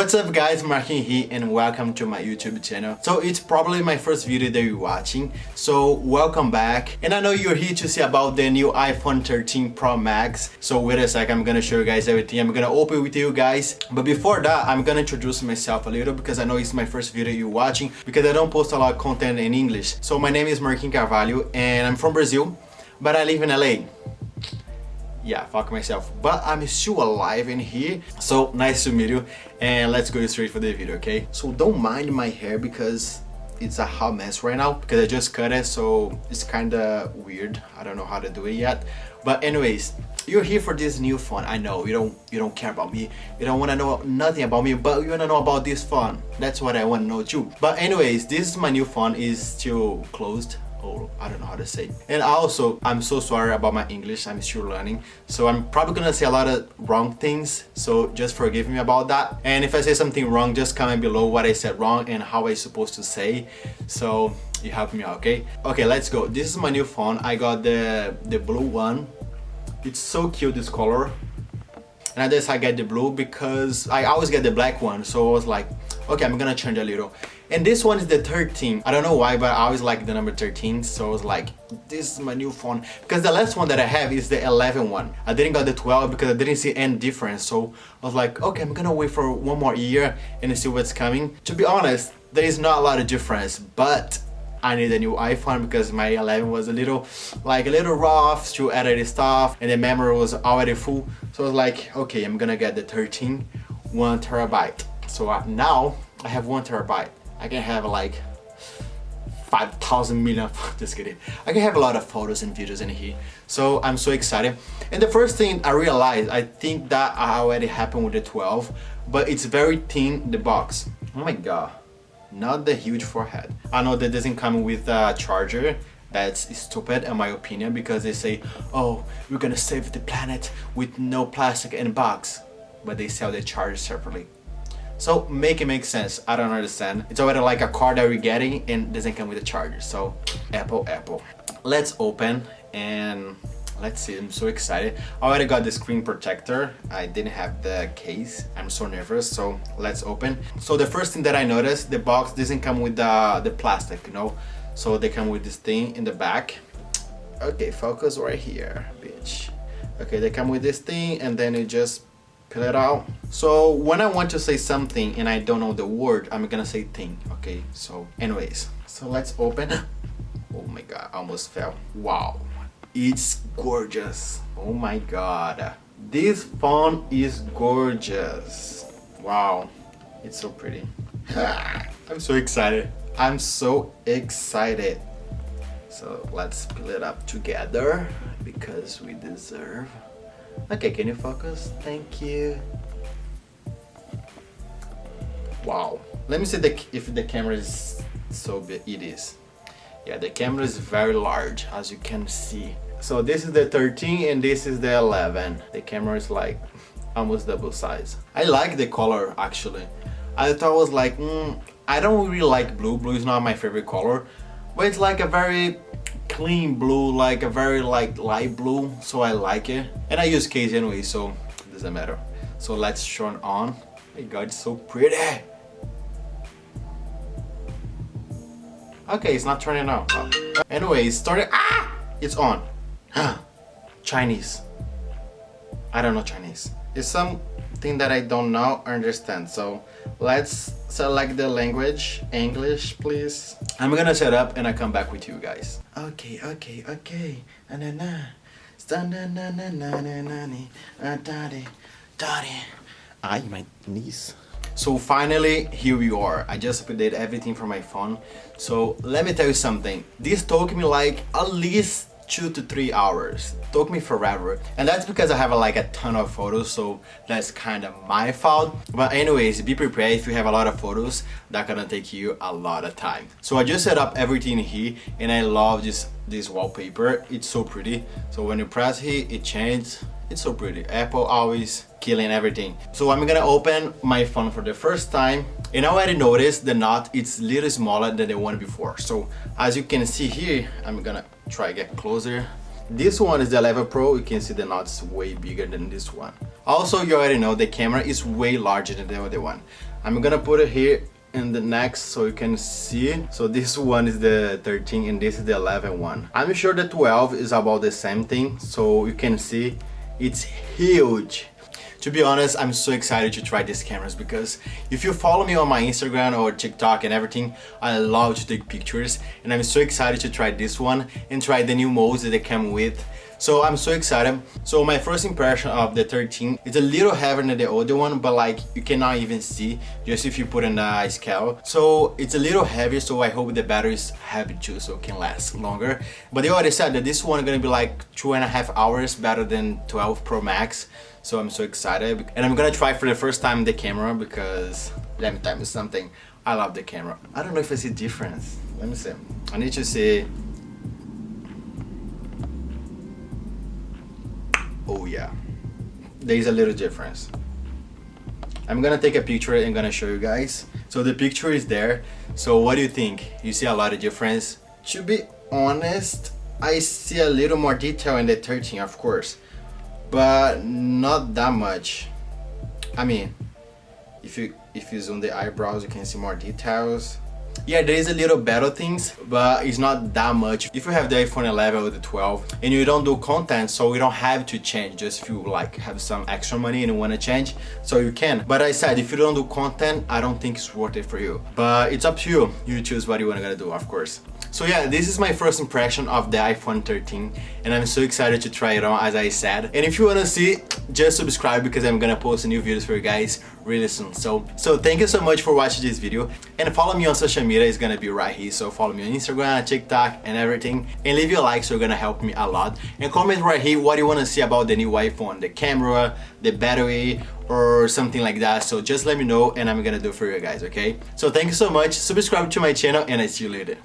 What's up guys, Markin here and welcome to my YouTube channel. So it's probably my first video that you're watching, so welcome back. And I know you're here to see about the new iPhone 13 Pro Max. So wait a sec, I'm gonna show you guys everything. I'm gonna open with you guys. But before that, I'm gonna introduce myself a little because I know it's my first video you're watching because I don't post a lot of content in English. So my name is Markin Carvalho and I'm from Brazil, but I live in LA. Yeah, fuck myself, but I'm still alive in here. So nice to meet you, and let's go straight for the video, okay? So don't mind my hair because it's a hot mess right now because I just cut it, so it's kind of weird. I don't know how to do it yet, but anyways, you're here for this new phone. I know you don't care about me, you don't want to know nothing about me, but you want to know about this phone. That's what I want to know too. But anyways, this is my new phone, is still closed. Oh, I don't know how to say. And also, I'm so sorry about my English, I'm still learning, so I'm probably gonna say a lot of wrong things, so just forgive me about that. And if I say something wrong, just comment below what I said wrong and how I'm supposed to say, so you help me out, okay? Okay, let's go. This is my new phone. I got the blue one. It's so cute, this color. And I decided I get the blue because I always get the black one, so I was like, okay, I'm gonna change a little. And this one is the 13. I don't know why, but I always like the number 13, so I was like, this is my new phone. Because the last one that I have is the 11 one. I didn't got the 12 because I didn't see any difference, so I was like, okay, I'm gonna wait for one more year and see what's coming. To be honest, there is not a lot of difference, but I need a new iPhone because my 11 was a little rough, still added stuff, and the memory was already full. So I was like, okay, I'm gonna get the 13, 1 terabyte. So now I have 1 terabyte. I can have like 5,000 million, just kidding. I can have a lot of photos and videos in here. So I'm so excited. And the first thing I realized, I think that already happened with the 12, but it's very thin, the box. Oh my God, not the huge forehead. I know that doesn't come with a charger. That's stupid in my opinion because they say, oh, we're gonna save the planet with no plastic in the box, but they sell the charger separately. So make it make sense. I don't understand. It's already like a car that we're getting and doesn't come with a charger. So Apple. Let's open and let's see. I'm so excited. I already got the screen protector. I didn't have the case. I'm so nervous. So let's open. So the first thing that I noticed, the box doesn't come with the plastic, you know. So they come with this thing in the back. Okay, focus right here, bitch. Okay, they come with this thing and then you just peel it out. So when I want to say something and I don't know the word, I'm gonna say thing. Okay, so anyways, so let's open. Oh my God, I almost fell. Wow, it's gorgeous. Oh my God, this phone is gorgeous. Wow, it's so pretty. I'm so excited. I'm so excited. So let's peel it up together because we deserve. Okay, can you focus? Thank you. Wow. Let me see if the camera is so big. It is. Yeah, the camera is very large, as you can see. So this is the 13 and this is the 11. The camera is like almost double size. I like the color actually. I thought it was like, I don't really like blue. Blue is not my favorite color, but it's like a very clean blue, like a very light blue, so I like it. And I use case anyway, so it doesn't matter. So let's turn on. Oh my God, it's so pretty. Okay, it's not turning on. Oh. Anyway, it's starting. It's on. Chinese. I don't know Chinese. It's something that I don't know or understand. So let's select the language. English, please. I'm gonna set up and I come back with you guys. Okay. Ay, my knees. So finally, here we are. I just updated everything from my phone. So let me tell you something. This took me like at least 2 to 3 hours. Took me forever, and that's because I have like a ton of photos, so that's kind of my fault. But anyways, be prepared. If you have a lot of photos, that's gonna take you a lot of time. So I just set up everything here and I love this wallpaper. It's so pretty. So when you press here, it changes. It's so pretty. Apple always killing everything. So I'm gonna open my phone for the first time, and I already noticed the knot, it's a little smaller than the one before. So as you can see here, I'm gonna try to get closer. This one is the 11 Pro. You can see the knots way bigger than this one. Also, you already know the camera is way larger than the other one. I'm gonna put it here in the next so you can see. So this one is the 13 and this is the 11 one. I'm sure the 12 is about the same thing, so you can see it's huge. To be honest, I'm so excited to try these cameras because if you follow me on my Instagram or TikTok and everything, I love to take pictures, and I'm so excited to try this one and try the new modes that they come with. So I'm so excited. So my first impression of the 13, it's a little heavier than the older one, but like you cannot even see just if you put in the scale. So it's a little heavier, so I hope the battery is heavy too, so it can last longer. But they already said that this one is gonna be like 2.5 hours better than 12 Pro Max. So I'm so excited, and I'm gonna try for the first time the camera because let me tell you something, I love the camera. I don't know if I see difference. Let me see. I need to see. Oh yeah, there's a little difference. I'm gonna take a picture and gonna show you guys. So the picture is there. So what do you think? You see a lot of difference? To be honest, I see a little more detail in the 13, of course, but not that much. I mean, if you zoom the eyebrows, you can see more details. Yeah, there is a little better things, but it's not that much. If you have the iPhone 11 or the 12 and you don't do content, so you don't have to change, just if you like have some extra money and you want to change, so you can. But I said, if you don't do content, I don't think it's worth it for you. But it's up to you. You choose what you want to do, of course. So yeah, this is my first impression of the iPhone 13 and I'm so excited to try it on, as I said. And if you want to see, just subscribe because I'm gonna post new videos for you guys really soon. So thank you so much for watching this video, and follow me on social media. It's gonna be right here. So follow me on Instagram, TikTok and everything, and leave your likes, so you're gonna help me a lot. And comment right here what you want to see about the new iPhone, the camera, the battery, or something like that. So just let me know and I'm gonna do it for you guys, okay? So thank you so much, subscribe to my channel, and I see you later.